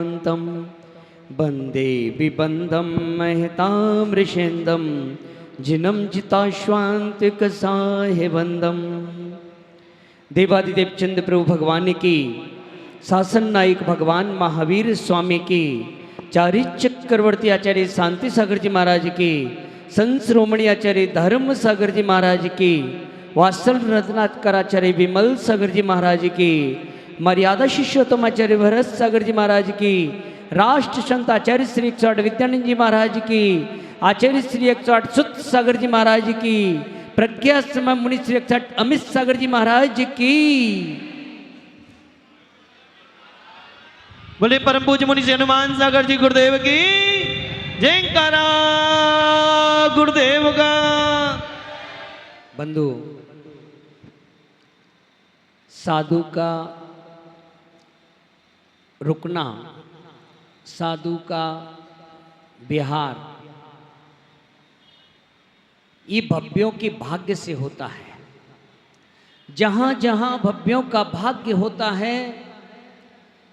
तं वन्दे विबन्धं महतामृषेन्दं जिनं जिताश्वान्तिकसाहेबन्दं। देवादिदेव चंद्र प्रभु भगवान की, शासन नायक भगवान महावीर स्वामी की, चारि चक्रवर्ती आचार्य शांति सागर जी महाराज की, संत श्रोमणी आचार्य धर्म सागर जी महाराज की, वात्सल रत्नाकर आचार्य विमल सागर जी महाराज की, मर्यादा शिष्योत्तम आचार्य भरत सागर जी महाराज की, राष्ट्र संत आचार्य श्री 108 विद्यानंद जी महाराज की, आचार्य श्री 108 सुत सागर जी महाराज की, प्रज्ञा समय मुनि श्री 108 अमित सागर जी महाराज की। बोले परम पूज्य मुनि श्री हनुमान सागर जी गुरुदेव की जयकारा गुरुदेव का। बंधु, साधु का रुकना, साधु का विहार, ये भव्यों के भाग्य से होता है। जहाँ जहाँ भव्यों का भाग्य होता है,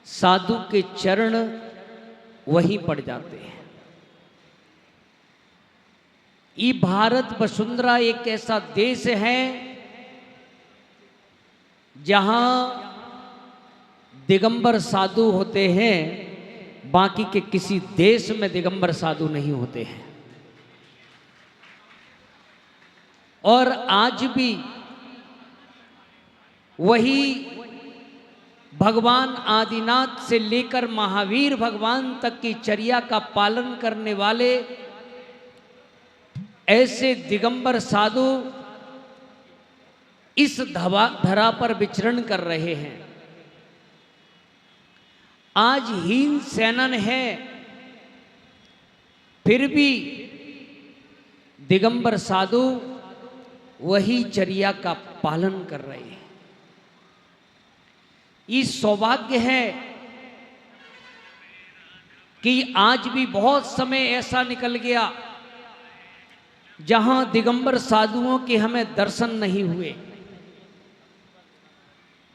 साधु के चरण वहीं पड़ जाते हैं। ये भारत वसुंधरा एक ऐसा देश है जहाँ दिगंबर साधु होते हैं, बाकी के किसी देश में दिगंबर साधु नहीं होते हैं। और आज भी वही भगवान आदिनाथ से लेकर महावीर भगवान तक की चर्या का पालन करने वाले ऐसे दिगंबर साधु इस धरा पर विचरण कर रहे हैं। आज हीन सैनन है, फिर भी दिगंबर साधु वही चर्या का पालन कर रहे हैं। ये सौभाग्य है कि आज भी बहुत समय ऐसा निकल गया जहां दिगंबर साधुओं के हमें दर्शन नहीं हुए,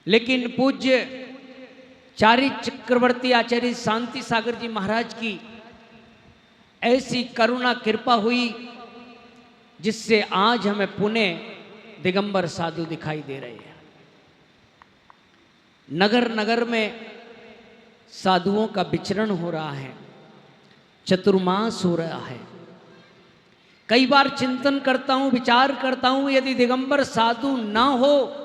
लेकिन पूज्य चारि चक्रवर्ती आचार्य शांति सागर जी महाराज की ऐसी करुणा कृपा हुई जिससे आज हमें पुणे दिगंबर साधु दिखाई दे रहे हैं। नगर नगर में साधुओं का विचरण हो रहा है, चतुर्मास हो रहा है। कई बार चिंतन करता हूं, विचार करता हूं, यदि दिगंबर साधु ना हो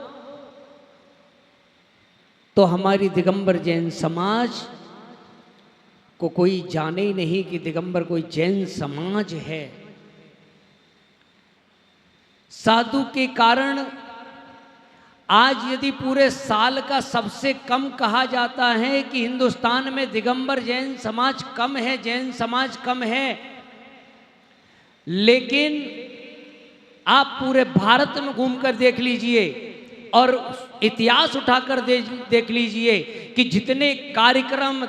तो हमारी दिगंबर जैन समाज को कोई जाने ही नहीं कि दिगंबर कोई जैन समाज है। साधु के कारण आज यदि पूरे साल का सबसे कम कहा जाता है कि हिंदुस्तान में दिगंबर जैन समाज कम है, जैन समाज कम है, लेकिन आप पूरे भारत में घूमकर देख लीजिए और इतिहास उठाकर देख लीजिए कि जितने कार्यक्रम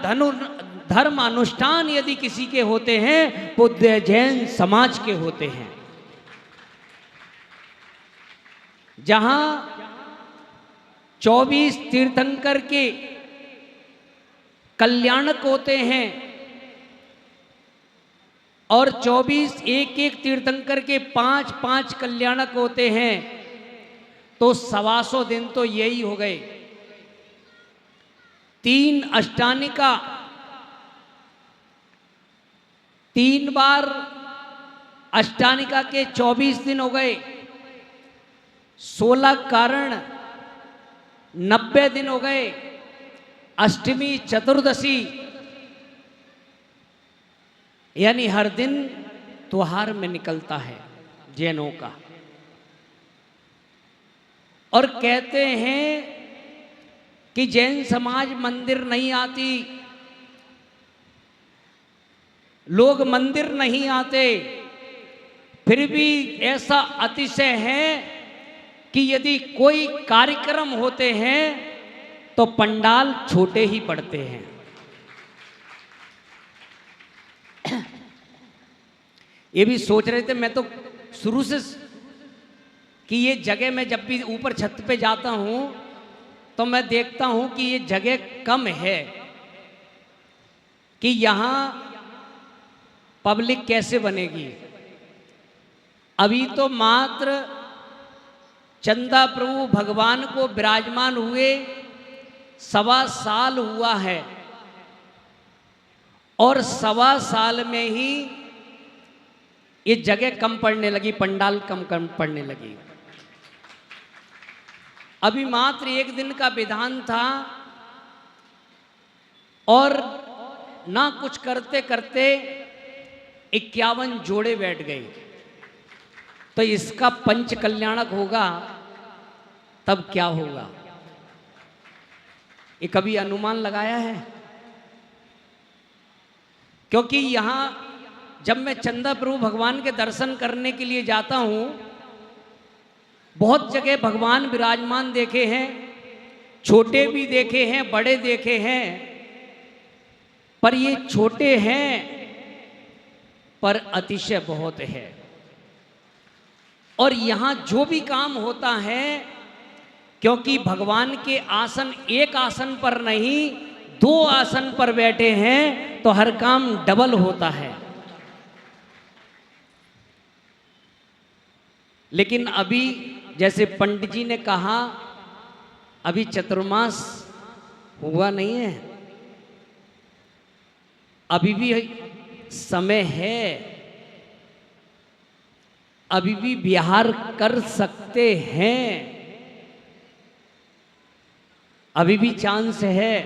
धर्म अनुष्ठान यदि किसी के होते हैं वो जैन समाज के होते हैं। जहां 24 तीर्थंकर के कल्याणक होते हैं और 24 एक एक तीर्थंकर के 5-5 कल्याणक होते हैं, तो 125 दिन तो यही हो गए। 3 अष्टानिका, 3 बार अष्टानिका के 24 दिन हो गए, 16 कारण 90 दिन हो गए, अष्टमी चतुर्दशी, यानी हर दिन त्योहार में निकलता है जैनों का। और कहते हैं कि जैन समाज मंदिर नहीं आती, लोग मंदिर नहीं आते, फिर भी ऐसा अतिशय है कि यदि कोई कार्यक्रम होते हैं तो पंडाल छोटे ही पड़ते हैं। ये भी सोच रहे थे, मैं तो शुरू से कि ये जगह मैं जब भी ऊपर छत पे जाता हूँ तो मैं देखता हूँ कि ये जगह कम है, कि यहाँ पब्लिक कैसे बनेगी। अभी तो मात्र चंदा प्रभु भगवान को विराजमान हुए 1.25 साल हुआ है और 1.25 साल में ही ये जगह कम पड़ने लगी, पंडाल कम पड़ने लगी। अभी मात्र 1 दिन का विधान था और ना कुछ करते करते 51 जोड़े बैठ गए। तो इसका पंच कल्याणक होगा तब क्या होगा, ये कभी अनुमान लगाया है? क्योंकि यहां जब मैं चंदा प्रभु भगवान के दर्शन करने के लिए जाता हूं, बहुत जगह भगवान विराजमान देखे हैं, छोटे भी देखे हैं, बड़े देखे हैं, पर ये छोटे हैं पर अतिशय बहुत है। और यहां जो भी काम होता है, क्योंकि भगवान के आसन एक आसन पर नहीं 2 आसन पर बैठे हैं, तो हर काम डबल होता है। लेकिन अभी जैसे पंडित जी ने कहा, अभी चतुर्मास हुआ नहीं है, अभी भी समय है, अभी भी विहार कर सकते हैं, अभी भी चांस है।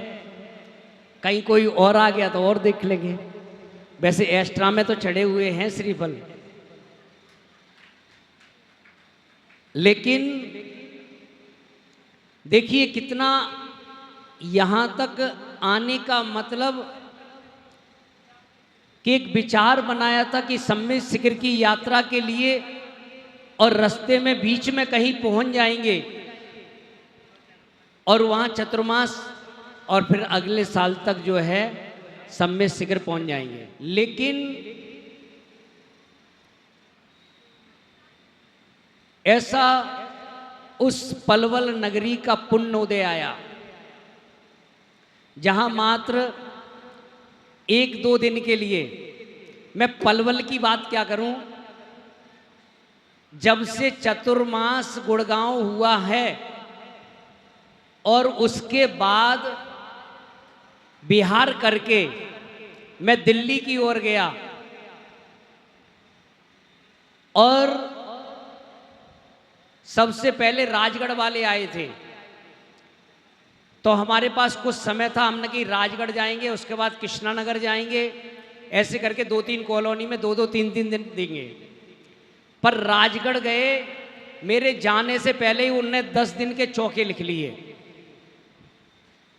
कहीं कोई और आ गया तो और देख लेंगे। वैसे एक्स्ट्रा में तो चढ़े हुए हैं श्रीफल, लेकिन देखिए कितना यहां तक आने का मतलब कि एक विचार बनाया था कि सम्मित शिखर की यात्रा के लिए, और रास्ते में बीच में कहीं पहुंच जाएंगे और वहां चतुर्मास और फिर अगले साल तक जो है सम्मित शिखर पहुंच जाएंगे। लेकिन ऐसा उस पलवल नगरी का पुण्योदय आया, जहां मात्र 1-2 दिन के लिए, मैं पलवल की बात क्या करूं, जब से चतुर्मास गुड़गांव हुआ है और उसके बाद बिहार करके मैं दिल्ली की ओर गया और सबसे पहले राजगढ़ वाले आए थे। तो हमारे पास कुछ समय था, हमने कि राजगढ़ जाएंगे, उसके बाद कृष्णानगर जाएंगे, ऐसे करके 2-3 कॉलोनी में 2-2 3-3 दिन देंगे। पर राजगढ़ गए, मेरे जाने से पहले ही उनने 10 दिन के चौके लिख लिए।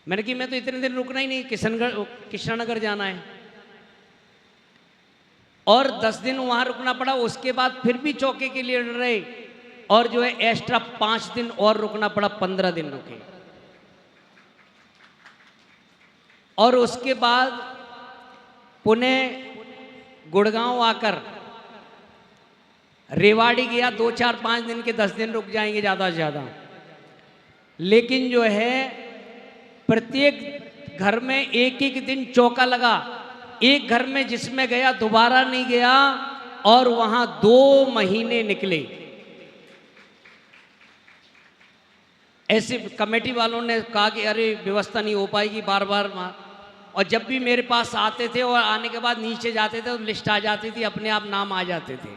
मैंने कि मैं तो इतने दिन रुकना ही नहीं, कृष्णानगर जाना है, और 10 दिन वहां रुकना पड़ा। उसके बाद फिर भी चौके के लिए रहे और जो है एक्स्ट्रा 5 दिन और रुकना पड़ा, 15 दिन रुके। और उसके बाद पुणे गुड़गांव आकर रेवाड़ी गया, 2-4-5 दिन के 10 दिन रुक जाएंगे ज़्यादा से ज़्यादा। लेकिन जो है प्रत्येक घर में एक दिन चौका लगा। एक घर में जिसमें गया दोबारा नहीं गया और वहां 2 महीने निकले। ऐसे कमेटी वालों ने कहा कि अरे व्यवस्था नहीं हो पाएगी, बार बार। और जब भी मेरे पास आते थे और आने के बाद नीचे जाते थे तो लिस्ट आ जाती थी, अपने आप नाम आ जाते थे।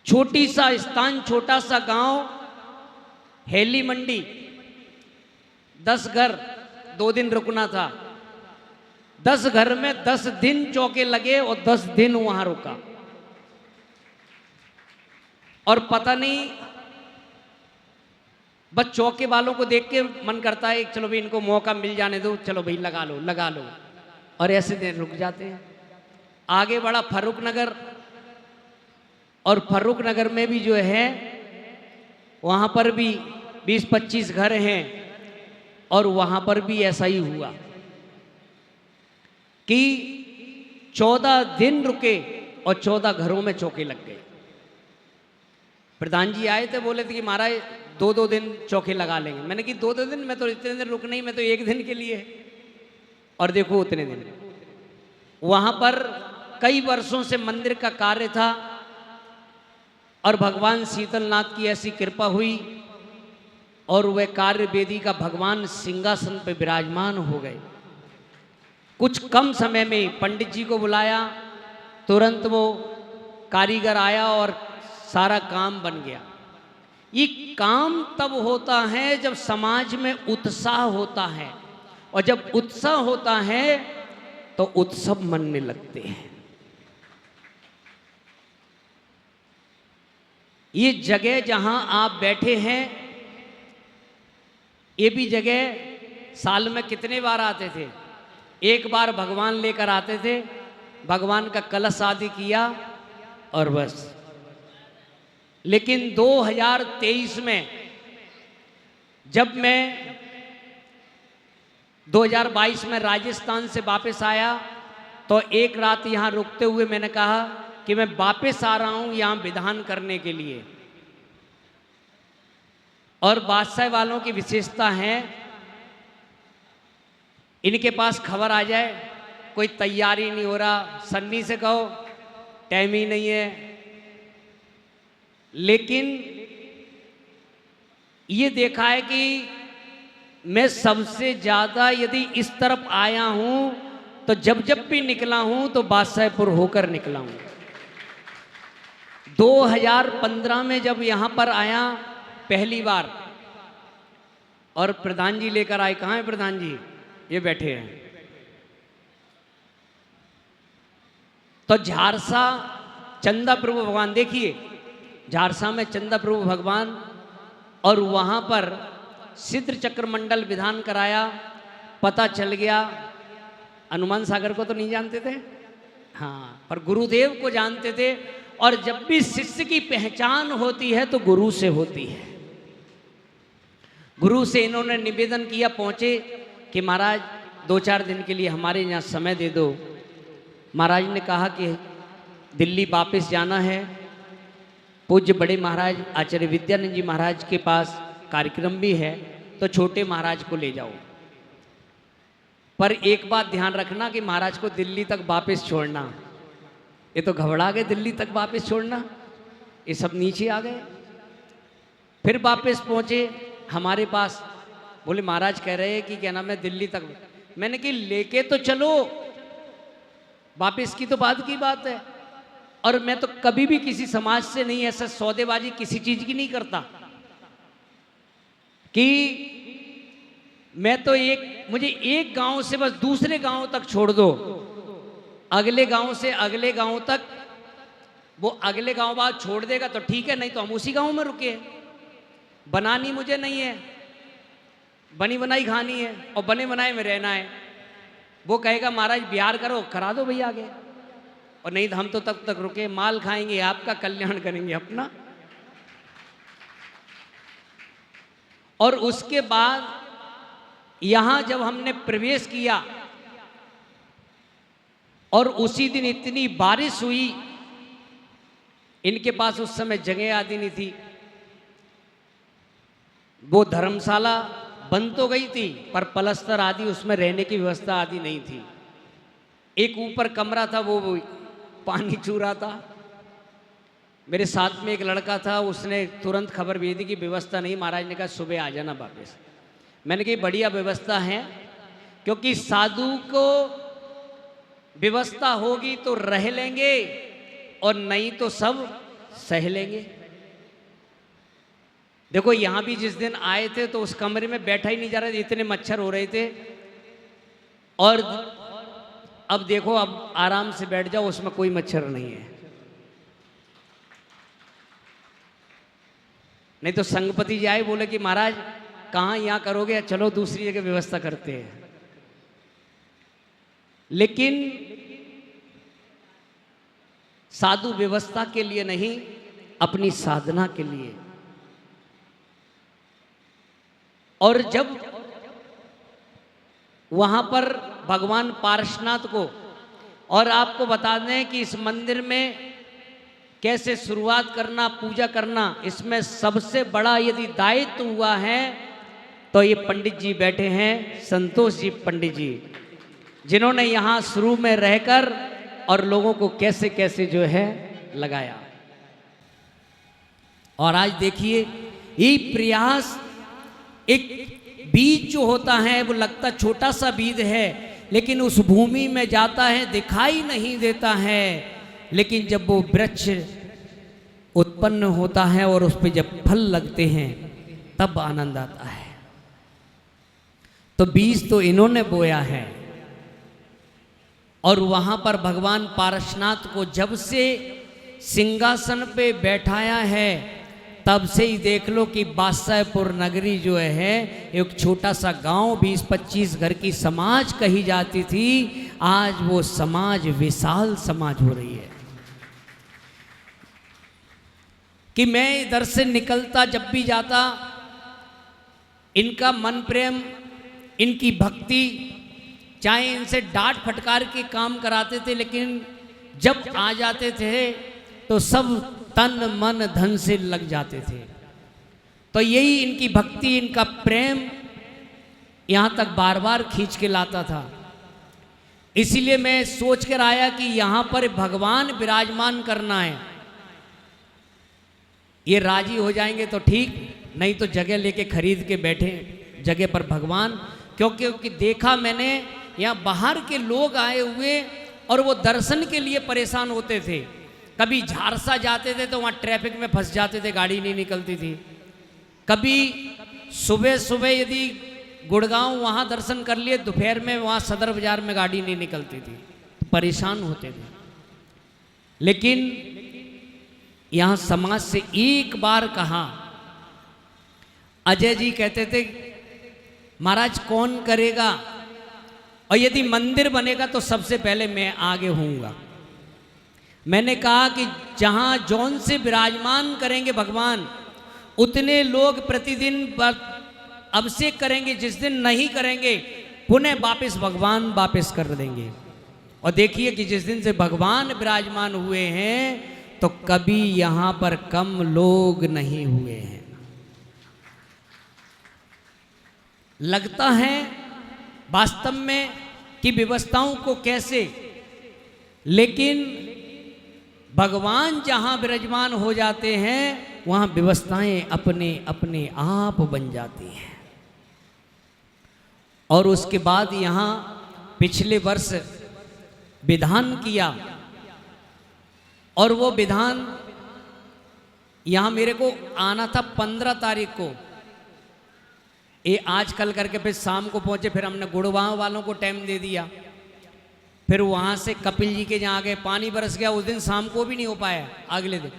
छोटी सा स्थान, छोटा सा गांव, हेली मंडी, 10 घर, 2 दिन रुकना था। 10 घर में 10 दिन चौके लगे और 10 दिन वहां रुका। और पता नहीं, बस चौके वालों को देख के मन करता है चलो भाई इनको मौका मिल जाने दो, चलो भाई लगा लो, और ऐसे दिन रुक जाते हैं। आगे बढ़ा फर्रुख नगर, और फर्रुख नगर में भी जो है वहाँ पर भी 20-25 घर हैं, और वहाँ पर भी ऐसा ही हुआ कि 14 दिन रुके और 14 घरों में चौके लग गए। प्रधान जी आए थे, बोले थे कि महाराज 2-2 दिन चौके लगा लेंगे। मैंने कि 2-2 दिन, मैं तो इतने दिन रुकना ही, मैं तो 1 दिन के लिए। और देखो उतने दिन वहाँ पर कई वर्षों से मंदिर का कार्य था और भगवान शीतलनाथ की ऐसी कृपा हुई और वह कार्य वेदी का भगवान सिंहासन पर विराजमान हो गए। कुछ कम समय में पंडित जी को बुलाया, तुरंत वो कारीगर आया और सारा काम बन गया। ये काम तब होता है जब समाज में उत्साह होता है, और जब उत्साह होता है तो उत्सव मनने लगते हैं। ये जगह जहां आप बैठे हैं, ये भी जगह साल में कितने बार आते थे? एक बार भगवान लेकर आते थे, भगवान का कलश आदि किया और बस। लेकिन 2023 में जब मैं 2022 में राजस्थान से वापस आया तो एक रात यहाँ रुकते हुए मैंने कहा कि मैं वापस आ रहा हूँ यहाँ विधान करने के लिए। और बादशाह वालों की विशेषता है, इनके पास खबर आ जाए कोई तैयारी नहीं हो रहा, सन्नी से कहो टाइम ही नहीं है। लेकिन ये देखा है कि मैं सबसे ज़्यादा यदि इस तरफ आया हूँ तो जब जब भी निकला हूँ तो बादशाहपुर होकर निकला हूँ। 2015 में जब यहाँ पर आया पहली बार, और प्रधान जी लेकर आए। कहाँ है प्रधान जी? ये बैठे हैं। तो झारसा चंदा प्रभु भगवान, देखिए झारसा में चंदा प्रभु भगवान, और वहाँ पर सिद्ध चक्र मंडल विधान कराया। पता चल गया, हनुमान सागर को तो नहीं जानते थे, हाँ, पर गुरुदेव को जानते थे। और जब भी शिष्य की पहचान होती है तो गुरु से होती है। गुरु से इन्होंने निवेदन किया, पहुँचे कि महाराज 2-4 दिन के लिए हमारे यहाँ समय दे दो। महाराज ने कहा कि दिल्ली वापस जाना है, पूज्य बड़े महाराज आचार्य विद्यानंद जी महाराज के पास कार्यक्रम भी है, तो छोटे महाराज को ले जाओ। पर एक बात ध्यान रखना कि महाराज को दिल्ली तक वापस छोड़ना। ये तो घबरा गए, दिल्ली तक वापस छोड़ना, ये सब नीचे आ गए। फिर वापस पहुँचे हमारे पास, बोले महाराज कह रहे हैं कि क्या नाम है दिल्ली तक। मैंने कि लेके तो चलो, वापस की तो बाद की बात है। और मैं तो कभी भी किसी समाज से नहीं ऐसा सौदेबाजी किसी चीज की नहीं करता कि मैं तो मुझे एक गांव से बस दूसरे गांव तक छोड़ दो, अगले गांव से अगले गांव तक, वो अगले गांव बाद छोड़ देगा तो ठीक है, नहीं तो हम उसी गांव में रुके। बनानी मुझे नहीं है, बनी बनाई खानी है और बने बनाए में रहना है। वो कहेगा महाराज बिहार करो, करा दो भैया आगे, और नहीं तो हम तो तब तक रुके, माल खाएंगे, आपका कल्याण करेंगे अपना। और उसके बाद यहां जब हमने प्रवेश किया और उसी दिन इतनी बारिश हुई, इनके पास उस समय जगह आदि नहीं थी। वो धर्मशाला बन तो गई थी पर पलस्तर आदि उसमें रहने की व्यवस्था आदि नहीं थी। एक ऊपर कमरा था, वो पानी चू रहा था। मेरे साथ में एक लड़का था, उसने तुरंत खबर भेज दी कि व्यवस्था नहीं। महाराज ने कहा सुबह आ जाना वापस। मैंने कहा बढ़िया व्यवस्था है, क्योंकि साधु को व्यवस्था होगी तो रह लेंगे और नहीं तो सब सह लेंगे। देखो यहाँ भी जिस दिन आए थे तो उस कमरे में बैठा ही नहीं जा रहा था, इतने मच्छर हो रहे थे। और अब देखो, अब आराम से बैठ जाओ, उसमें कोई मच्छर नहीं है। नहीं तो संगपति जी आए, बोले कि महाराज कहाँ यहाँ करोगे, चलो दूसरी जगह व्यवस्था करते हैं। लेकिन साधु व्यवस्था के लिए नहीं, अपनी साधना के लिए। और जब वहां पर भगवान पार्श्वनाथ को, और आपको बता दें कि इस मंदिर में कैसे शुरुआत करना, पूजा करना, इसमें सबसे बड़ा यदि दायित्व हुआ है तो ये पंडित जी बैठे हैं, संतोष जी पंडित जी, जिन्होंने यहाँ शुरू में रहकर और लोगों को कैसे कैसे जो है लगाया। और आज देखिए ये प्रयास, एक बीज जो होता है वो लगता छोटा सा बीज है, लेकिन उस भूमि में जाता है दिखाई नहीं देता है, लेकिन जब वो वृक्ष उत्पन्न होता है और उस पर जब फल लगते हैं तब आनंद आता है। तो बीज तो इन्होंने बोया है। और वहां पर भगवान पारसनाथ को जब से सिंहासन पे बैठाया है तब से ही देख लो कि बादशाहपुर नगरी जो है एक छोटा सा गांव 20-25 घर की समाज कही जाती थी, आज वो समाज विशाल समाज हो रही है। कि मैं इधर से निकलता जब भी जाता, इनका मन प्रेम, इनकी भक्ति, चाहे इनसे डांट फटकार के काम कराते थे, लेकिन जब आ जाते थे तो सब तन मन धन से लग जाते थे। तो यही इनकी भक्ति, इनका प्रेम यहाँ तक बार बार खींच के लाता था। इसीलिए मैं सोच कर आया कि यहाँ पर भगवान विराजमान करना है। ये राजी हो जाएंगे तो ठीक, नहीं तो जगह लेके खरीद के बैठे जगह पर भगवान। क्योंकि देखा मैंने यहाँ बाहर के लोग आए हुए और वो दर्शन के लिए परेशान होते थे। कभी झारसा जाते थे तो वहाँ ट्रैफिक में फंस जाते थे, गाड़ी नहीं निकलती थी। कभी सुबह सुबह यदि गुड़गांव वहाँ दर्शन कर लिए, दोपहर में वहाँ सदर बाजार में गाड़ी नहीं निकलती थी, परेशान होते थे। लेकिन यहाँ समाज से एक बार कहा, अजय जी कहते थे महाराज कौन करेगा, और यदि मंदिर बनेगा तो सबसे पहले मैं आगे होऊंगा। मैंने कहा कि जहां जौन से विराजमान करेंगे भगवान, उतने लोग प्रतिदिन अभिषेक करेंगे, जिस दिन नहीं करेंगे पुनः वापस भगवान वापस कर देंगे। और देखिए कि जिस दिन से भगवान विराजमान हुए हैं तो कभी यहां पर कम लोग नहीं हुए हैं। लगता है वास्तव में कि व्यवस्थाओं को कैसे, लेकिन भगवान जहां विराजमान हो जाते हैं वहां व्यवस्थाएं अपने अपने आप बन जाती हैं। और उसके बाद यहां पिछले वर्ष विधान किया, और वो विधान यहां मेरे को आना था 15 तारीख को। ये आज कल करके फिर शाम को पहुंचे, फिर हमने गुड़गांव वालों को टाइम दे दिया, फिर वहां से कपिल जी के जहाँ गए, पानी बरस गया, उस दिन शाम को भी नहीं हो पाया। अगले दिन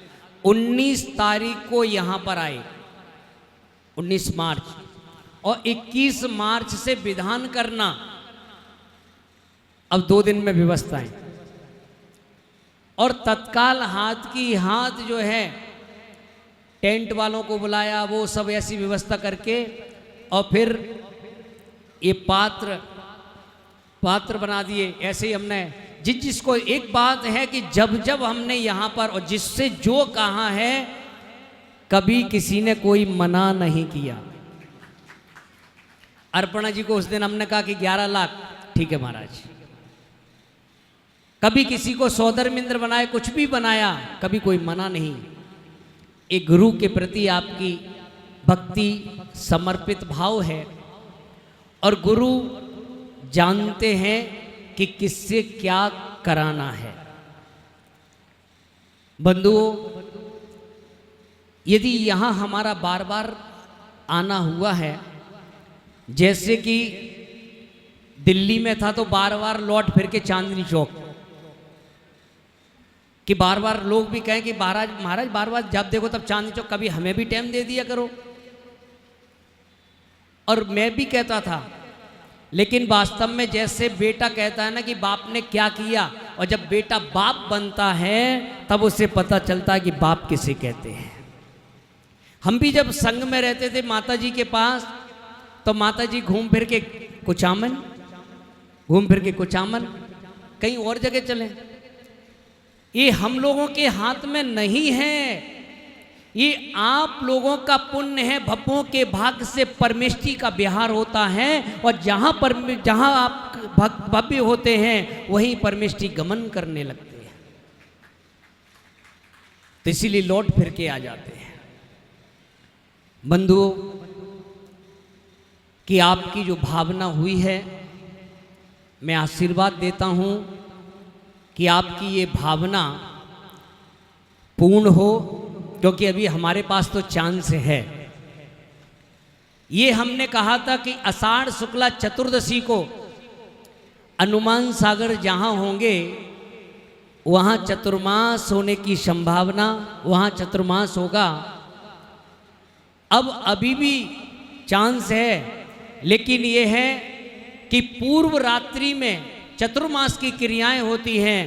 19 तारीख को यहाँ पर आए, 19 मार्च, और 21 मार्च से विधान करना। अब 2 दिन में व्यवस्थाएं, और तत्काल हाथ की हाथ जो है टेंट वालों को बुलाया, वो सब ऐसी व्यवस्था करके, और फिर ये पात्र बना दिए। ऐसे ही हमने जिसको, एक बात है कि जब जब हमने यहाँ पर और जिससे जो कहा है, कभी किसी ने कोई मना नहीं किया। अर्पणा जी को उस दिन हमने कहा कि 11 लाख, ठीक है महाराज। कभी किसी को सौदरमिंद्र बनाए, कुछ भी बनाया, कभी कोई मना नहीं। एक गुरु के प्रति आपकी भक्ति, समर्पित भाव है, और गुरु जानते हैं कि किससे क्या कराना है। बंधुओं, यदि यहाँ हमारा बार बार आना हुआ है, जैसे कि दिल्ली में था तो बार बार लौट फिर के चांदनी चौक, कि बार बार लोग भी कहें कि महाराज बार बार जब देखो तब चांदनी चौक, कभी हमें भी टाइम दे दिया करो। और मैं भी कहता था, लेकिन वास्तव में जैसे बेटा कहता है ना कि बाप ने क्या किया, और जब बेटा बाप बनता है तब उसे पता चलता है कि बाप किसे कहते हैं। हम भी जब संग में रहते थे माता जी के पास, तो माता जी घूम फिर के कुचामन कहीं और जगह चले। ये हम लोगों के हाथ में नहीं है ये आप लोगों का पुण्य है, भव्यों के भाग्य से परमेष्ठी का विहार होता है, और जहां आप भव्य होते हैं वहीं परमेष्ठी गमन करने लगते हैं। तो इसीलिए लौट फिर के आ जाते हैं। बंधुओं, कि आपकी जो भावना हुई है, मैं आशीर्वाद देता हूं कि आपकी ये भावना पूर्ण हो, क्योंकि अभी हमारे पास तो चांस है। ये हमने कहा था कि आषाढ़ शुक्ला चतुर्दशी को हनुमान सागर जहां होंगे वहां चतुर्मास होने की संभावना, वहां चतुर्मास होगा। अब अभी भी चांस है, लेकिन ये है कि पूर्व रात्रि में चतुर्मास की क्रियाएं होती हैं,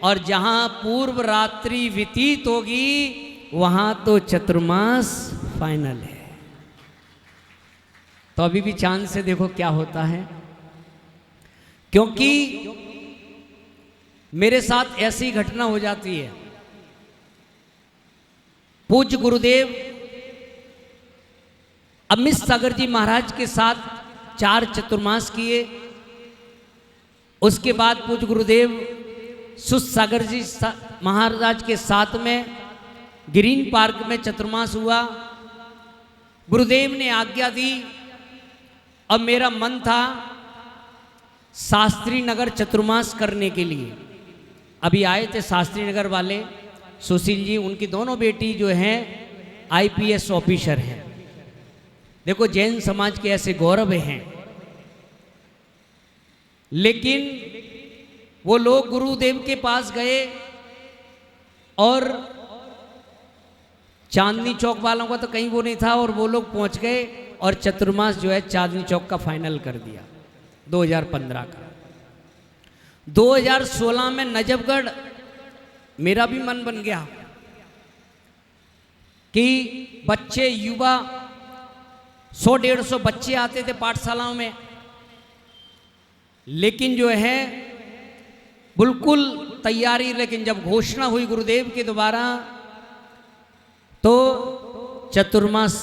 और जहां पूर्व रात्रि व्यतीत होगी वहां तो चतुर्मास फाइनल है। तो अभी भी चांस से देखो क्या होता है, क्योंकि मेरे साथ ऐसी घटना हो जाती है। पूज्य गुरुदेव अमित सागर जी महाराज के साथ 4 चतुर्मास किए। उसके बाद पूज्य गुरुदेव सुत सागर जी महाराज के साथ में ग्रीन पार्क में चतुर्मास हुआ। गुरुदेव ने आज्ञा दी, अब मेरा मन था शास्त्री नगर चतुर्मास करने के लिए। अभी आए थे शास्त्री नगर वाले सुशील जी, उनकी दोनों बेटी जो हैं IPS ऑफिसर हैं। देखो जैन समाज के ऐसे गौरव हैं। लेकिन वो लोग गुरुदेव के पास गए और चांदनी चौक वालों का तो कहीं वो नहीं था, और वो लोग पहुंच गए और चतुर्मास जो है चांदनी चौक का फाइनल कर दिया 2015 का। 2016 में नजफगढ़ मेरा भी मन बन गया कि बच्चे युवा 100-150 बच्चे आते थे पाठशालाओं में, लेकिन जो है बिल्कुल तैयारी। लेकिन जब घोषणा हुई गुरुदेव के द्वारा तो चतुर्मास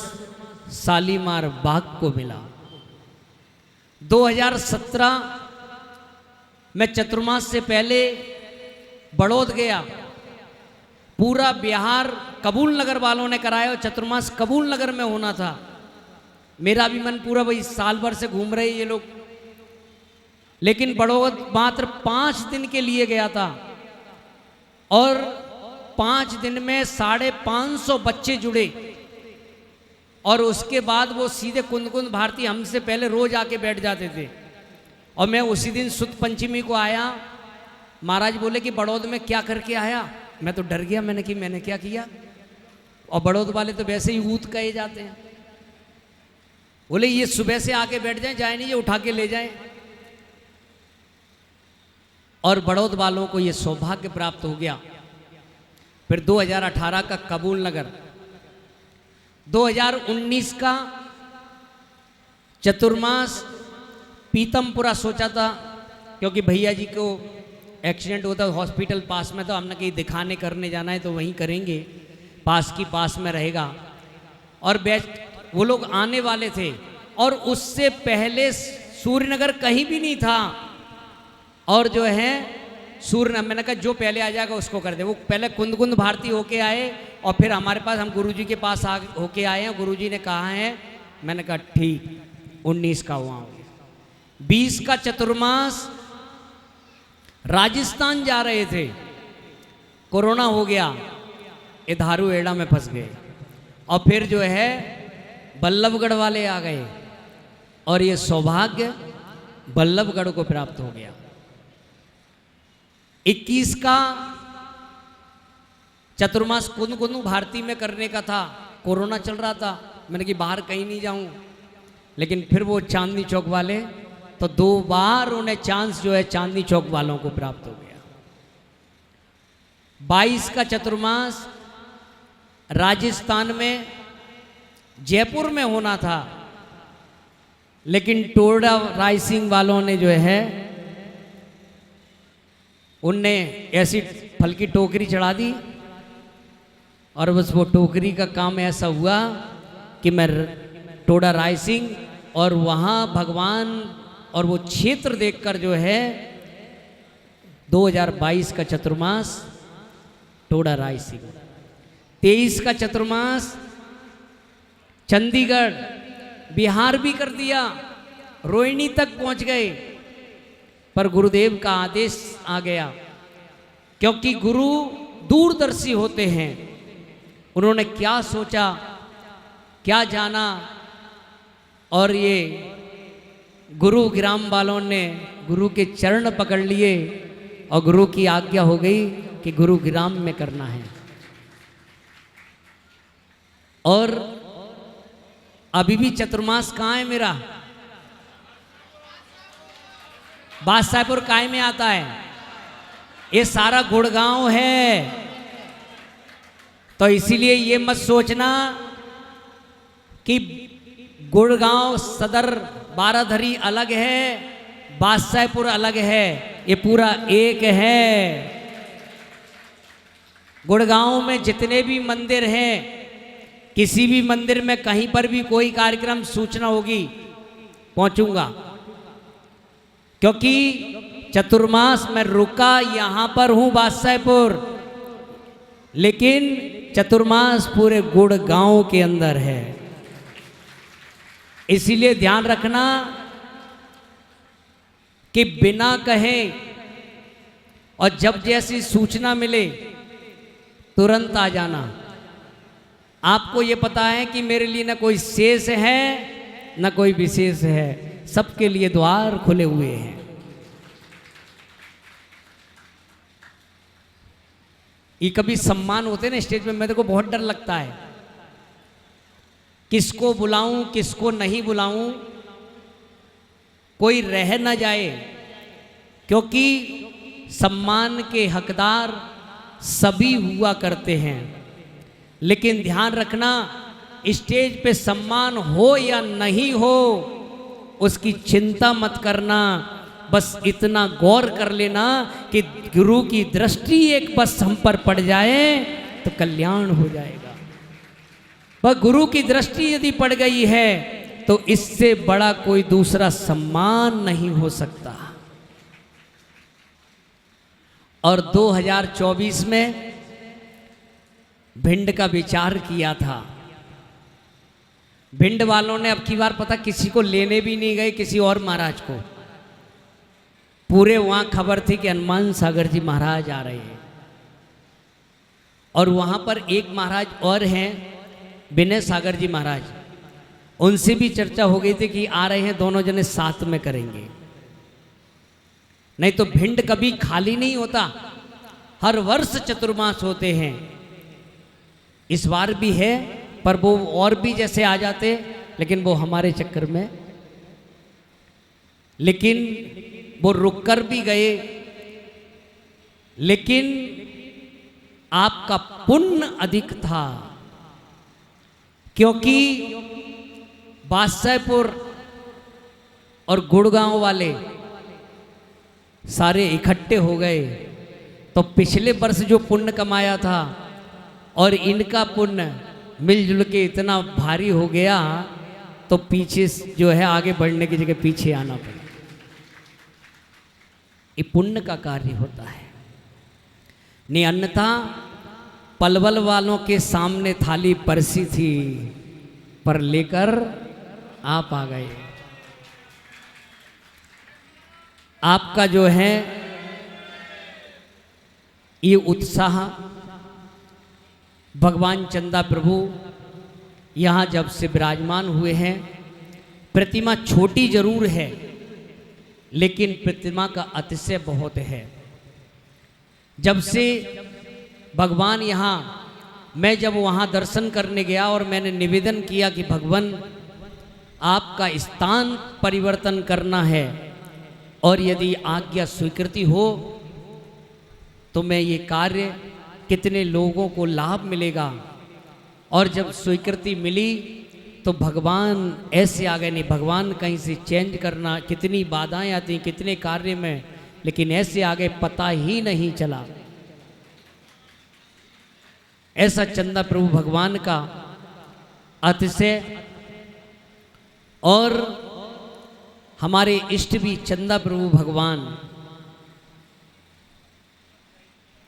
शालीमार बाग को मिला। 2017 में चतुर्मास से पहले बड़ौद गया। पूरा बिहार कबूल नगर वालों ने कराया, और चतुर्मास कबूल नगर में होना था। मेरा भी मन पूरा, भाई साल भर से घूम रहे ये लोग, लेकिन बड़ौद मात्र 5 दिन के लिए गया था, और 5 दिन में 550 बच्चे जुड़े। और उसके बाद वो सीधे कुंद कुंद भारती हमसे पहले रोज आके बैठ जाते थे। और मैं उसी दिन सुद पंचमी को आया। महाराज बोले कि बड़ौद में क्या करके आया? मैं तो डर गया, मैंने क्या किया? और बड़ौद वाले तो वैसे ही ऊत कहे जाते हैं। बोले ये सुबह से आके बैठ जाए नहीं, ये उठा के ले जाए। और बड़ौद वालों को ये सौभाग्य प्राप्त हो गया। फिर 2018 का कबूल नगर, 2019 का चतुर्मास पीतमपुरा सोचा था, क्योंकि भैया जी को एक्सीडेंट होता है हॉस्पिटल पास में, तो हमने कहीं दिखाने करने जाना है तो वहीं करेंगे, पास में रहेगा। और वो लोग आने वाले थे, और उससे पहले सूर्यनगर कहीं भी नहीं था। और जो है मैंने कहा जो पहले आ जाएगा उसको कर दे। वो पहले कुंद कुंद भारती होके आए, और फिर हमारे पास, हम गुरुजी के पास होके आए हैं। गुरुजी ने कहा है, मैंने कहा ठीक, 19 का हुआ। 20 का चतुर्मास राजस्थान जा रहे थे, कोरोना हो गया, ये धारू एड़ा में फंस गए। और फिर जो है बल्लभगढ़ वाले आ गए, और ये सौभाग्य बल्लभगढ़ को प्राप्त हो गया। 21 का चतुर्मास कुंद कुंद भारती में करने का था, कोरोना चल रहा था। मैंने कि बाहर कहीं नहीं जाऊं, लेकिन फिर वो चांदनी चौक वाले, तो 2 बार उन्हें चांस जो है चांदनी चौक वालों को प्राप्त हो गया। 22 का चतुर्मास राजस्थान में जयपुर में होना था, लेकिन टोडा रायसिंह वालों ने जो है उनने ऐसी फल की टोकरी चढ़ा दी, और बस वो टोकरी का काम ऐसा हुआ कि मैं टोडा रायसिंह और वहाँ भगवान और वो क्षेत्र देखकर जो है 2022 का चतुर्मास टोडा रायसिंह, 23 का चतुर्मास चंडीगढ़, बिहार भी कर दिया, रोहिणी तक पहुंच गए। पर गुरुदेव का आदेश आ गया, क्योंकि गुरु दूरदर्शी होते हैं। उन्होंने क्या सोचा, क्या जाना, और ये गुरु ग्राम वालों ने गुरु के चरण पकड़ लिए और गुरु की आज्ञा हो गई कि गुरु ग्राम में करना है। और अभी भी चतुर्मास कहाँ है मेरा? बादशाहपुर काय में आता है? ये सारा गुड़गांव है। तो इसीलिए ये मत सोचना कि गुड़गांव सदर बाराधरी अलग है, बादशाहपुर अलग है, ये पूरा एक है। गुड़गांव में जितने भी मंदिर हैं, किसी भी मंदिर में कहीं पर भी कोई कार्यक्रम सूचना होगी पहुंचूंगा, क्योंकि चतुर्मास में रुका यहां पर हूं बादशाहपुर, लेकिन चतुर्मास पूरे गुड़गांव के अंदर है। इसीलिए ध्यान रखना कि बिना कहे और जब जैसी सूचना मिले तुरंत आ जाना। आपको ये पता है कि मेरे लिए न कोई शेष है न कोई विशेष है, सबके लिए द्वार खुले हुए हैं। ये कभी सम्मान होते ना स्टेज पे, मेरे को बहुत डर लगता है, किसको बुलाऊं किसको नहीं बुलाऊं, कोई रह न जाए, क्योंकि सम्मान के हकदार सभी हुआ करते हैं। लेकिन ध्यान रखना, स्टेज पे सम्मान हो या नहीं हो उसकी चिंता मत करना, बस इतना गौर कर लेना कि गुरु की दृष्टि एक बस हम पर पड़ जाए तो कल्याण हो जाएगा। पर गुरु की दृष्टि यदि पड़ गई है तो इससे बड़ा कोई दूसरा सम्मान नहीं हो सकता। और 2024 में भिंड का विचार किया था। भिंड वालों ने अब की बार पता किसी को लेने भी नहीं गए, किसी और महाराज को। पूरे वहां खबर थी कि हनुमान सागर जी महाराज आ रहे हैं, और वहां पर एक महाराज और हैं विनय सागर जी महाराज, उनसे भी चर्चा हो गई थी कि आ रहे हैं, दोनों जने साथ में करेंगे। नहीं तो भिंड कभी खाली नहीं होता, हर वर्ष चतुर्मास होते हैं। इस बार भी है, पर वो और भी जैसे आ जाते, लेकिन वो हमारे चक्कर में, लेकिन वो रुककर भी गए। लेकिन आपका पुण्य अधिक था, क्योंकि बादशाहपुर और गुड़गांव वाले सारे इकट्ठे हो गए, तो पिछले वर्ष जो पुण्य कमाया था और इनका पुण्य मिलजुल के इतना भारी हो गया, तो पीछे जो है आगे बढ़ने की जगह पीछे आना पड़ा। ये पुण्य का कार्य होता है। नहीं अन्यथा पलवल वालों के सामने थाली परसी थी, पर लेकर आप आ गए। आपका जो है ये उत्साह, भगवान चंदा प्रभु यहाँ जब से विराजमान हुए हैं, प्रतिमा छोटी जरूर है लेकिन प्रतिमा का अतिशय बहुत है। जब से भगवान यहाँ, मैं जब वहाँ दर्शन करने गया और मैंने निवेदन किया कि भगवान आपका स्थान परिवर्तन करना है, और यदि आज्ञा स्वीकृति हो तो मैं ये कार्य कितने लोगों को लाभ मिलेगा। और जब स्वीकृति मिली तो भगवान ऐसे आ गए। नहीं भगवान कहीं से चेंज करना, कितनी बाधाएं आती हैं कितने कार्य में, लेकिन ऐसे आगे पता ही नहीं चला। ऐसा चंदा प्रभु भगवान का अतिशय। और हमारे इष्ट भी चंदा प्रभु भगवान,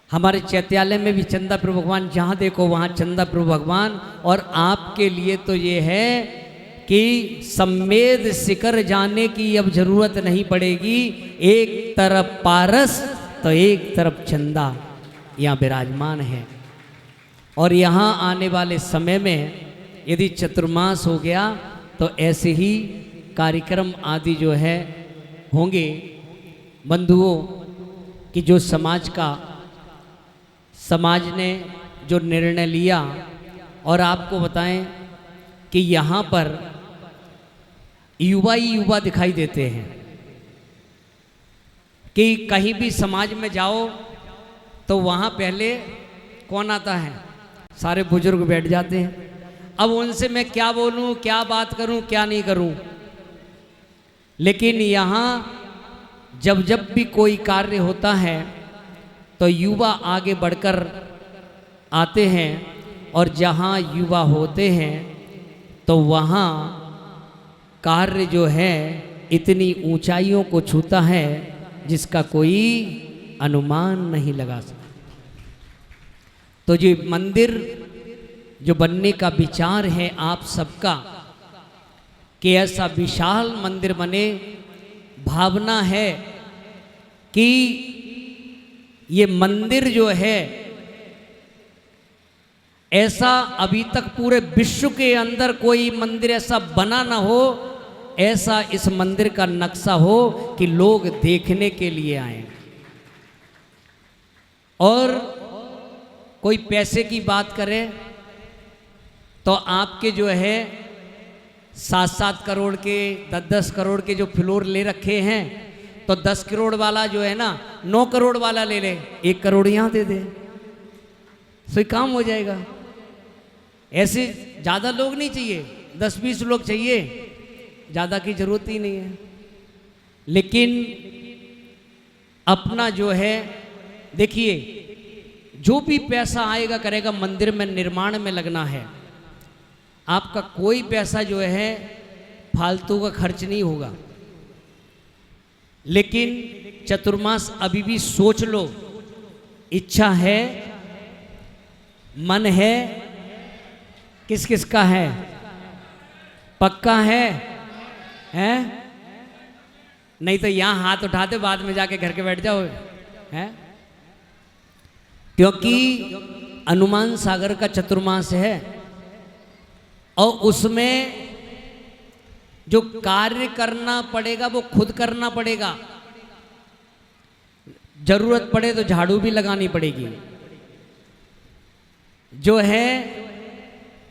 हमारे चैत्यालय में भी चंदा प्रभु भगवान, जहाँ देखो वहाँ चंदा प्रभु भगवान। और आपके लिए तो ये है कि सम्मेद शिखर जाने की अब जरूरत नहीं पड़ेगी। एक तरफ पारस तो एक तरफ चंदा यहाँ विराजमान है। और यहाँ आने वाले समय में यदि चतुर्मास हो गया तो ऐसे ही कार्यक्रम आदि जो है होंगे बंधुओं कि जो समाज ने जो निर्णय लिया। और आपको बताएं कि यहाँ पर युवा ही युवा दिखाई देते हैं कि कहीं भी समाज में जाओ तो वहाँ पहले कौन आता है, सारे बुजुर्ग बैठ जाते हैं। अब उनसे मैं क्या बोलूँ, क्या बात करूँ, क्या नहीं करूँ। लेकिन यहाँ जब भी कोई कार्य होता है तो युवा आगे बढ़कर आते हैं। और जहाँ युवा होते हैं तो वहाँ कार्य जो है इतनी ऊंचाइयों को छूता है जिसका कोई अनुमान नहीं लगा सकता। तो ये मंदिर जो बनने का विचार है आप सबका कि ऐसा विशाल मंदिर बने, भावना है कि ये मंदिर जो है ऐसा अभी तक पूरे विश्व के अंदर कोई मंदिर ऐसा बना ना हो, ऐसा इस मंदिर का नक्शा हो कि लोग देखने के लिए आए। और कोई पैसे की बात करे तो आपके जो है 7-7 करोड़ के 10-10 करोड़ के जो फ्लोर ले रखे हैं, तो 10 करोड़ वाला जो है ना 9 करोड़ वाला ले ले, 1 करोड़ यहाँ दे दे, सही काम हो जाएगा। ऐसे ज़्यादा लोग नहीं चाहिए, 10-20 लोग चाहिए, ज़्यादा की जरूरत ही नहीं है। लेकिन अपना जो है देखिए, जो भी पैसा आएगा करेगा मंदिर में निर्माण में लगना है। आपका कोई पैसा जो है फालतू का खर्च नहीं होगा। लेकिन चतुर्मास अभी भी सोच लो, इच्छा है, मन है, किस किस का है, पक्का है? नहीं तो यहां हाथ उठाते बाद में जाके घर के बैठ जाओ है। क्योंकि हनुमान सागर का चतुर्मास है और उसमें जो कार्य करना पड़ेगा वो खुद करना पड़ेगा। जरूरत पड़े तो झाड़ू भी लगानी पड़ेगी। जो है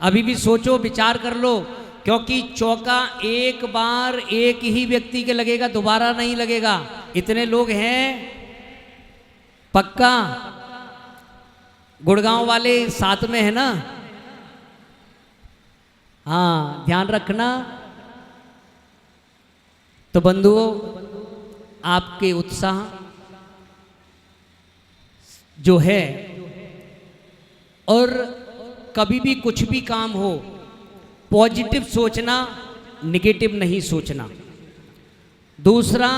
अभी भी सोचो, विचार कर लो, क्योंकि चौका एक बार एक ही व्यक्ति के लगेगा, दोबारा नहीं लगेगा। इतने लोग हैं, पक्का? गुड़गांव वाले साथ में है ना? हाँ, ध्यान रखना। तो बंधुओं, आपके उत्साह जो है, और कभी भी कुछ भी काम हो पॉजिटिव सोचना, निगेटिव नहीं सोचना। दूसरा,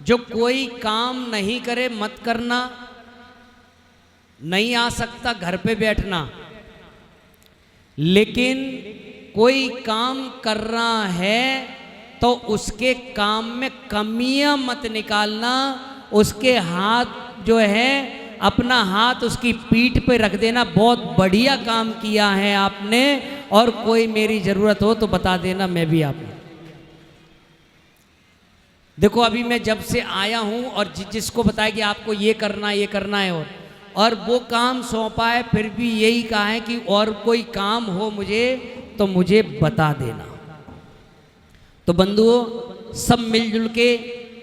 जो कोई काम नहीं करे मत करना। नहीं आ सकता घर पे बैठना, लेकिन कोई काम कर रहा है तो उसके काम में कमियां मत निकालना। उसके हाथ जो है, अपना हाथ उसकी पीठ पे रख देना, बहुत बढ़िया काम किया है आपने, और कोई मेरी जरूरत हो तो बता देना, मैं भी आप। देखो अभी मैं जब से आया हूं और जिसको बताया कि आपको ये करना है, और वो काम सौंपा है, फिर भी यही कहा है कि और कोई काम हो मुझे तो मुझे बता देना। तो बंधुओं, सब मिलजुल के,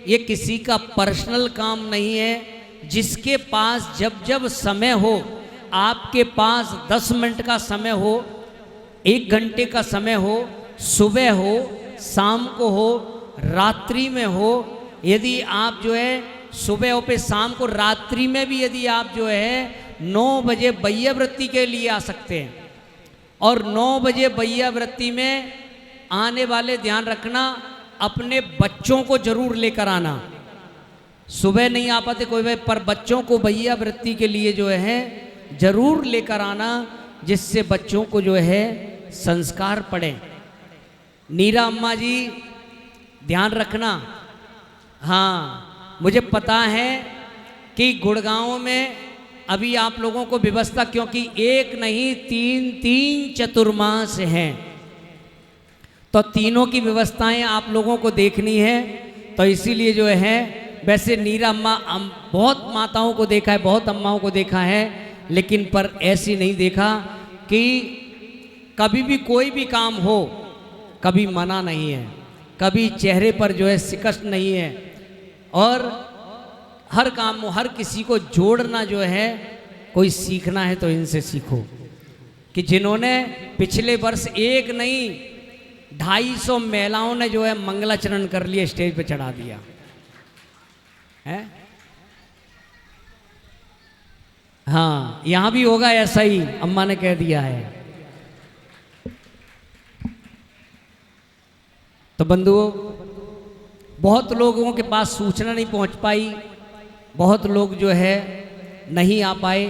ये किसी का पर्सनल काम नहीं है। जिसके पास जब समय हो, आपके पास 10 मिनट का समय हो, 1 घंटे का समय हो, सुबह हो, शाम को हो, रात्रि में हो, यदि आप जो है सुबह हो पे शाम को, रात्रि में भी यदि आप जो है 9 बजे बैया वृत्ति के लिए आ सकते हैं। और 9 बजे बैया वृत्ति में आने वाले ध्यान रखना, अपने बच्चों को जरूर लेकर आना। सुबह नहीं आ पाते कोई भाई, पर बच्चों को बैया वृत्ति के लिए जो है जरूर लेकर आना, जिससे बच्चों को जो है संस्कार पड़े। नीरा अम्मा जी ध्यान रखना। हाँ, मुझे पता है कि गुड़गांव में अभी आप लोगों को व्यवस्था, क्योंकि एक नहीं 3 चतुर्मास हैं, तो तीनों की व्यवस्थाएं आप लोगों को देखनी है। तो इसीलिए जो है, वैसे नीरा अम्मा बहुत माताओं को देखा है, बहुत अम्माओं को देखा है, लेकिन पर ऐसी नहीं देखा कि कभी भी कोई भी काम हो, कभी मना नहीं है, कभी चेहरे पर जो है शिकस्त नहीं है। और हर काम में हर किसी को जोड़ना जो है, कोई सीखना है तो इनसे सीखो, कि जिन्होंने पिछले वर्ष एक नहीं 250 महिलाओं ने जो है मंगलाचरण कर लिया, स्टेज पे चढ़ा दिया है। हाँ, यहां भी होगा ऐसा ही, अम्मा ने कह दिया है। तो बंधुओं, बहुत लोगों के पास सूचना नहीं पहुंच पाई, बहुत लोग जो है नहीं आ पाए,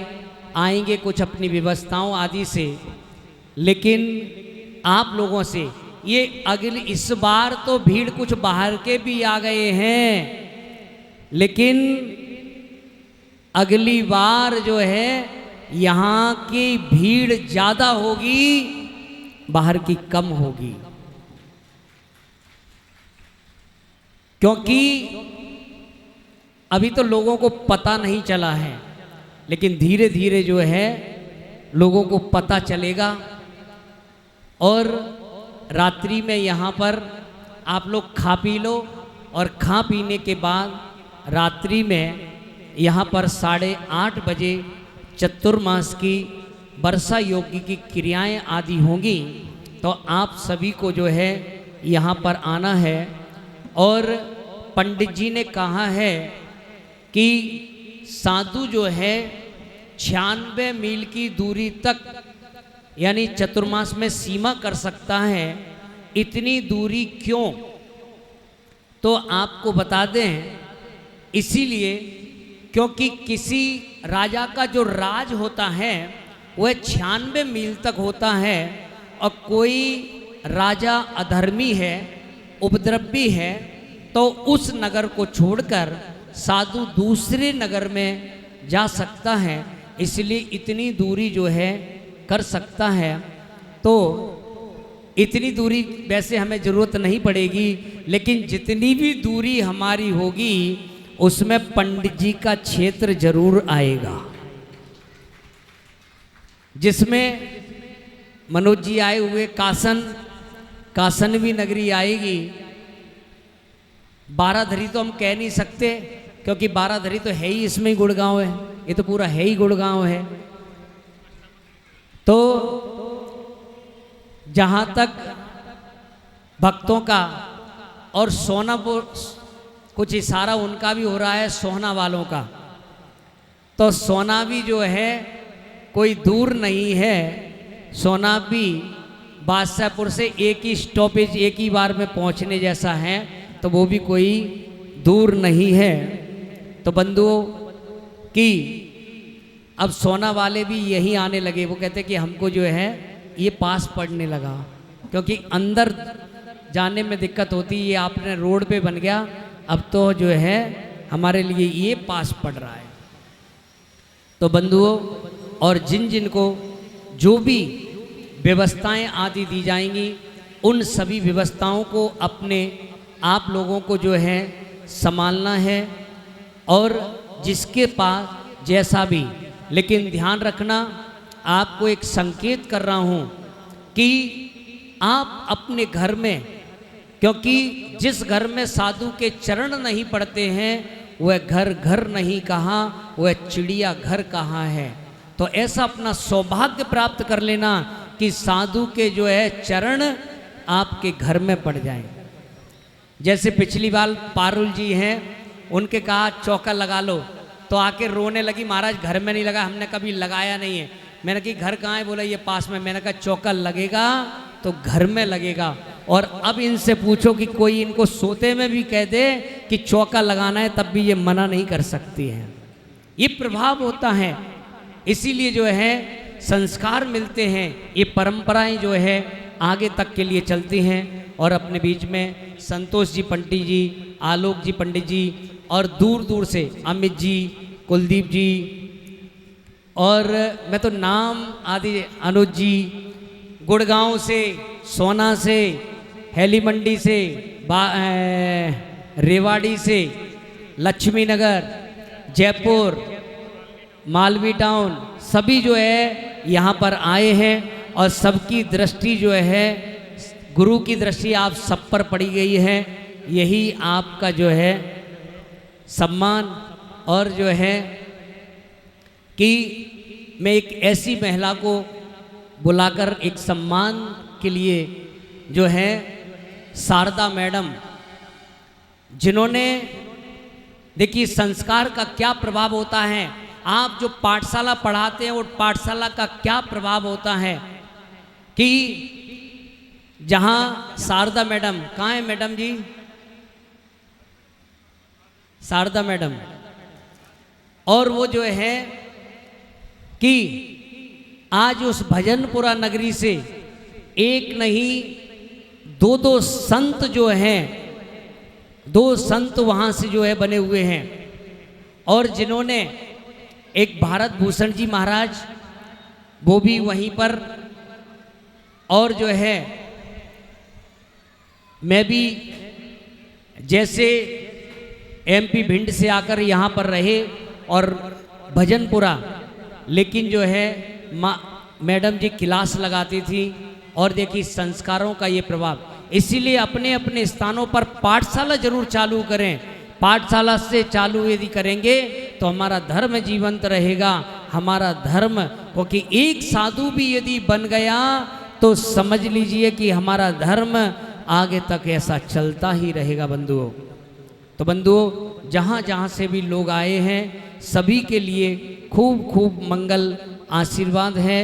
आएंगे कुछ अपनी व्यवस्थाओं आदि से, लेकिन आप लोगों से ये अगली इस बार तो भीड़ कुछ बाहर के भी आ गए हैं, लेकिन अगली बार जो है यहाँ की भीड़ ज़्यादा होगी, बाहर की कम होगी। क्योंकि अभी तो लोगों को पता नहीं चला है, लेकिन धीरे धीरे जो है लोगों को पता चलेगा। और रात्रि में यहाँ पर आप लोग खा पी लो, और खा पीने के बाद रात्रि में यहाँ पर 8:30 बजे चतुर्मास की वर्षा योगी की क्रियाएं आदि होंगी। तो आप सभी को जो है यहाँ पर आना है। और पंडित जी ने कहा है कि साधु जो है 96 मील की दूरी तक, यानी चतुर्मास में सीमा कर सकता है। इतनी दूरी क्यों, तो आपको बता दें, इसीलिए क्योंकि किसी राजा का जो राज होता है वह 96 मील तक होता है, और कोई राजा अधर्मी है, उपद्रवी है, तो उस नगर को छोड़कर साधु दूसरे नगर में जा सकता है। इसलिए इतनी दूरी जो है कर सकता है। तो इतनी दूरी वैसे हमें ज़रूरत नहीं पड़ेगी, लेकिन जितनी भी दूरी हमारी होगी उसमें पंडित जी का क्षेत्र जरूर आएगा, जिसमें मनोज जी आए हुए कासन भी नगरी आएगी। बाराधरी तो हम कह नहीं सकते, क्योंकि बाराधरी तो है ही, इसमें ही गुड़गांव है, ये तो पूरा है ही गुड़गांव है। तो जहाँ तक भक्तों का, और सोनापुर कुछ इशारा उनका भी हो रहा है, सोना वालों का, तो सोना भी जो है कोई दूर नहीं है। सोना भी बादशाहपुर से एक ही स्टॉपेज, एक ही बार में पहुंचने जैसा है, तो वो भी कोई दूर नहीं है। तो बंधुओं कि अब सोना वाले भी यहीं आने लगे। वो कहते कि हमको जो है ये पास पड़ने लगा, क्योंकि अंदर जाने में दिक्कत होती, ये आपने रोड पे बन गया, अब तो जो है हमारे लिए ये पास पड़ रहा है। तो बंधुओं, और जिन जिन को जो भी व्यवस्थाएं आदि दी जाएंगी, उन सभी व्यवस्थाओं को अपने आप लोगों को जो है संभालना है। और जिसके पास जैसा भी, लेकिन ध्यान रखना, आपको एक संकेत कर रहा हूँ कि आप अपने घर में, क्योंकि जिस घर में साधु के चरण नहीं पड़ते हैं वह घर घर नहीं कहा, वह चिड़िया घर कहाँ है। तो ऐसा अपना सौभाग्य प्राप्त कर लेना कि साधु के जो है चरण आपके घर में पड़ जाएं। जैसे पिछली बार पारुल जी हैं, उनके कहा चौका लगा लो, तो तो आके रोने लगी, महाराज घर में नहीं लगा, हमने कभी लगाया नहीं है। मैंने कहा घर कहाँ है? बोला ये पास में। मैंने कहा चौका लगेगा तो घर में लगेगा। और अब इनसे पूछो कि कोई इनको सोते में भी कह दे कि चौका लगाना है, तब भी ये मना नहीं कर सकती हैं। ये प्रभाव होता है, इसीलिए जो है संस्कार मिलते हैं, ये परंपराएं जो है आगे तक के लिए चलती हैं। और अपने बीच में संतोष जी पंडित जी, आलोक जी पंडित जी, और दूर दूर से अमित जी, कुलदीप जी, और मैं तो नाम आदि, अनुज जी, गुड़गांव से, सोना से, हैली मंडी से, रेवाड़ी से, लक्ष्मी नगर, जयपुर, मालवी टाउन, सभी जो है यहाँ पर आए हैं। और सबकी दृष्टि जो है, गुरु की दृष्टि आप सब पर पड़ी गई है। यही आपका जो है सम्मान। और जो है कि मैं एक ऐसी महिला को बुलाकर एक सम्मान के लिए जो है शारदा मैडम, जिन्होंने, देखिए संस्कार का क्या प्रभाव होता है, आप जो पाठशाला पढ़ाते हैं वो पाठशाला का क्या प्रभाव होता है कि जहाँ शारदा मैडम, कहाँ है मैडम जी? शारदा मैडम। और वो जो है कि आज उस भजनपुरा नगरी से एक नहीं दो संत जो हैं, 2 संत वहाँ से जो है बने हुए हैं। और जिन्होंने एक भारत भूषण जी महाराज, वो भी वहीं पर, और जो है मैं भी जैसे MP भिंड से आकर यहाँ पर रहे और भजनपुरा, लेकिन जो है मैडम जी क्लास लगाती थी। और देखिए संस्कारों का ये प्रभाव, इसीलिए अपने अपने स्थानों पर पाठशाला जरूर चालू करें। पाठशाला से चालू यदि करेंगे तो हमारा धर्म जीवंत रहेगा। हमारा धर्म, क्योंकि एक साधु भी यदि बन गया तो समझ लीजिए कि हमारा धर्म आगे तक ऐसा चलता ही रहेगा बंधुओं। तो बंधुओं, जहाँ जहाँ से भी लोग आए हैं सभी के लिए खूब खूब मंगल आशीर्वाद है।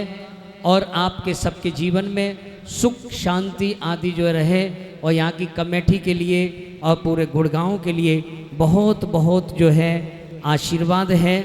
और आपके सबके जीवन में सुख शांति आदि जो रहे। और यहाँ की कमेटी के लिए और पूरे गुड़गांव के लिए बहुत बहुत जो है आशीर्वाद है।